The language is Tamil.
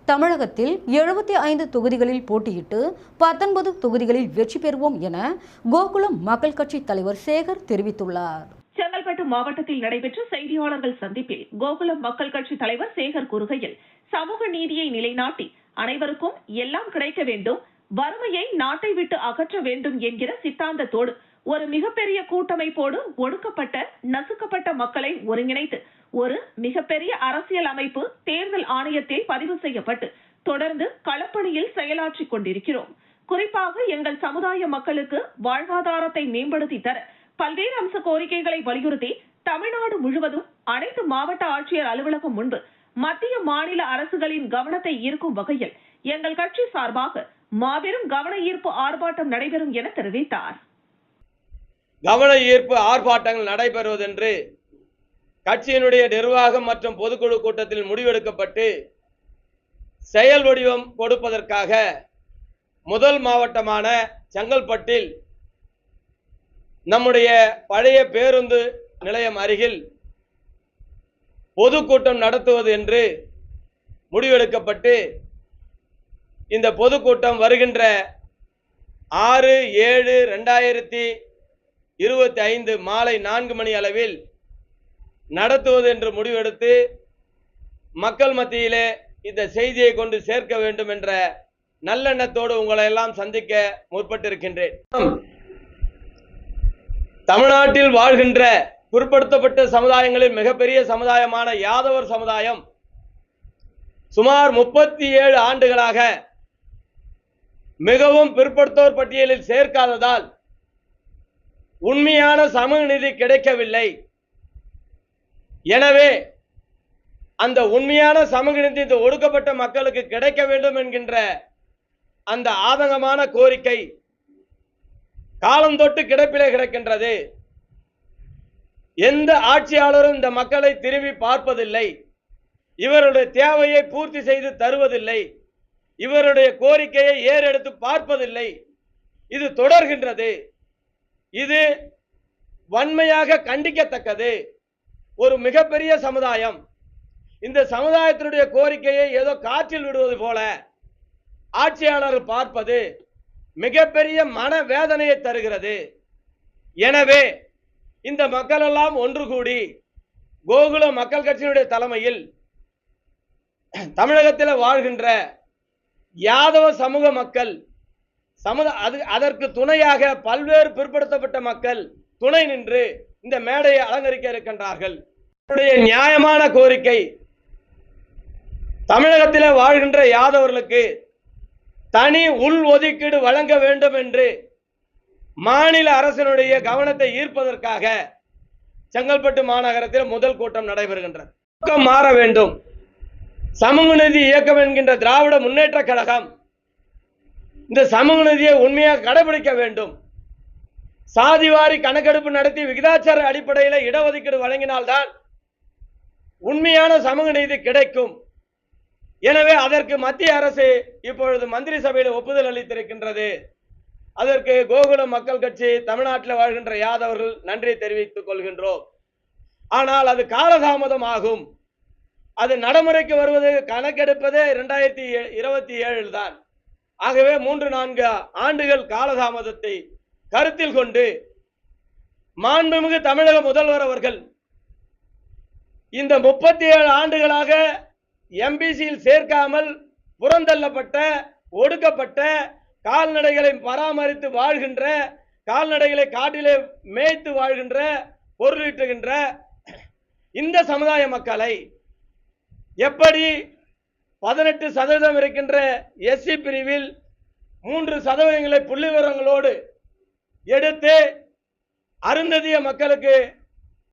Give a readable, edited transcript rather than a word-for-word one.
தமிழகத்தில் 75 தொகுதிகளில் போட்டியிட்டு 19 தொகுதிகளில் வெற்றி பெறுவோம் என கோகுலம் மக்கள் கட்சி தலைவர் சேகர் தெரிவித்துள்ளார். செங்கல்பட்டு மாவட்டத்தில் நடைபெற்ற செய்தியாளர்கள் சந்திப்பில் கோகுலம் மக்கள் கட்சி தலைவர் சேகர் கூறுகையில், சமூக நீதியை நிலைநாட்டி அனைவருக்கும் எல்லாம் கிடைக்க வேண்டும், வறுமையை நாட்டை விட்டு அகற்ற வேண்டும் என்கிற சித்தாந்தத்தோடு ஒரு மிகப்பெரிய கூட்டமைப்போடு ஒடுக்கப்பட்ட நசுக்கப்பட்ட மக்களை ஒருங்கிணைத்து ஒரு மிகப்பெரிய அரசியல் அமைப்பு தேர்தல் ஆணையத்தில் பதிவு செய்யப்பட்டு தொடர்ந்து களப்பணியில் செயலாற்றிக் கொண்டிருக்கிறோம். குறிப்பாக எங்கள் சமுதாய மக்களுக்கு வாழ்வாதாரத்தை மேம்படுத்தி தர பல்வேறு அம்ச கோரிக்கைகளை வலியுறுத்தி தமிழ்நாடு முழுவதும் அனைத்து மாவட்ட ஆட்சியர் அலுவலகம் முன்பு மத்திய மாநில அரசுகளின் கவனத்தை ஈர்க்கும் வகையில் எங்கள் கட்சி சார்பாக மாபெரும் கவன ஈர்ப்பு ஆர்ப்பாட்டம் நடைபெறும் என தெரிவித்தார். கவன ஈர்ப்பு ஆர்ப்பாட்டங்கள் நடைபெறுவதென்று கட்சியினுடைய நிர்வாகம் மற்றும் பொதுக்குழு கூட்டத்தில் முடிவெடுக்கப்பட்டு செயல் வடிவம் கொடுப்பதற்காக முதல் மாவட்டமான செங்கல்பட்டில் நம்முடைய பழைய பேருந்து நிலையம் அருகில் பொதுக்கூட்டம் நடத்துவது என்று முடிவெடுக்கப்பட்டு இந்த பொதுக்கூட்டம் வருகின்ற 6/7/2025 மாலை 4 மணி அளவில் நடத்துவது என்று முடிவெடுத்து மக்கள் மத்தியிலே இந்த செய்தியை கொண்டு சேர்க்க வேண்டும் என்ற நல்லெண்ணத்தோடு உங்களை எல்லாம் சந்திக்க முற்பட்டிருக்கின்றேன். தமிழ்நாட்டில் வாழ்கின்ற பிற்படுத்தப்பட்ட சமுதாயங்களில் மிகப்பெரிய சமுதாயமான யாதவர் சமுதாயம் சுமார் 37 ஆண்டுகளாக மிகவும் பிற்படுத்தோர் பட்டியலில் சேர்க்காததால் உண்மையான சமூக நீதி கிடைக்கவில்லை. எனவே அந்த உண்மையான சமூக நீதி இந்த ஒடுக்கப்பட்ட மக்களுக்கு கிடைக்க வேண்டும் என்கின்ற அந்த ஆதங்கமான கோரிக்கை காலந்தொட்டு கிடப்பிலே கிடக்கின்றது. எந்த ஆட்சியாளரும் இந்த மக்களை திரும்பி பார்ப்பதில்லை, இவருடைய தேவையை பூர்த்தி செய்து தருவதில்லை, இவருடைய கோரிக்கையை ஏறெடுத்து பார்ப்பதில்லை. இது தொடர்கின்றது. இது வன்மையாக கண்டிக்கத்தக்கது. ஒரு மிகப்பெரிய சமுதாயம் இந்த சமுதாயத்தினுடைய கோரிக்கையை ஏதோ காற்றில் விடுவது போல ஆட்சியாளர் பார்ப்பது மிகப்பெரிய மனவேதனையை தருகிறது. எனவே இந்த மக்கள் எல்லாம் ஒன்று கூடி கோகுல மக்கள் கட்சியினுடைய தலைமையில் தமிழகத்தில் வாழ்கின்ற யாதவ சமூக மக்கள் அதற்கு துணையாக பல்வேறு பிற்படுத்தப்பட்ட மக்கள் துணை நின்று இந்த மேடையை அலங்கரிக்க இருக்கின்றார்கள். நியாயமான கோரிக்கை, தமிழகத்தில் வாழ்கின்ற யாதவர்களுக்கு தனி உள் ஒதுக்கீடு வழங்க வேண்டும் என்று மாநில அரசினுடைய கவனத்தை ஈர்ப்பதற்காக செங்கல்பட்டு மாநகரத்தில் முதல் கூட்டம் நடைபெறுகின்றது. மாற வேண்டும். சமூக நீதி இயக்கம் என்கின்ற திராவிட முன்னேற்ற கழகம் இந்த சமூக நீதியை உண்மையாக கடைபிடிக்க வேண்டும். சாதிவாரி கணக்கெடுப்பு நடத்தி விகிதாச்சார அடிப்படையில் இடஒதுக்கீடு வழங்கினால்தான் உண்மையான சமூக நீதி கிடைக்கும். எனவே அதற்கு மத்திய அரசு இப்பொழுது மந்திரி சபையில் ஒப்புதல் அளித்திருக்கின்றது. அதற்கு கோகுலம் மக்கள் கட்சி தமிழ்நாட்டில் வாழ்கின்ற யாதவர்கள் நன்றி தெரிவித்துக் கொள்கின்றோம். ஆனால் அது காலதாமதம் ஆகும். அது நடைமுறைக்கு வருவது கணக்கெடுப்பதே 2027 தான். ஆகவே 3-4 ஆண்டுகள் காலதாமதத்தை கருத்தில் கொண்டு மாண்புமிகு தமிழக முதல்வர் அவர்கள் இந்த 37 ஆண்டுகளாக எம்பிசியில் சேர்க்காமல் புறந்தள்ளப்பட்ட ஒடுக்கப்பட்ட கால்நடைகளை பராமரித்து வாழ்கின்ற, கால்நடைகளை காட்டிலே மேய்த்து வாழ்கின்ற, பொருளீட்டுகின்ற இந்த சமுதாய மக்களை எப்படி 18% இருக்கின்ற எஸ்சி பிரிவில் 3% புள்ளி விவரங்களோடு எடுத்து அருந்ததிய மக்களுக்கு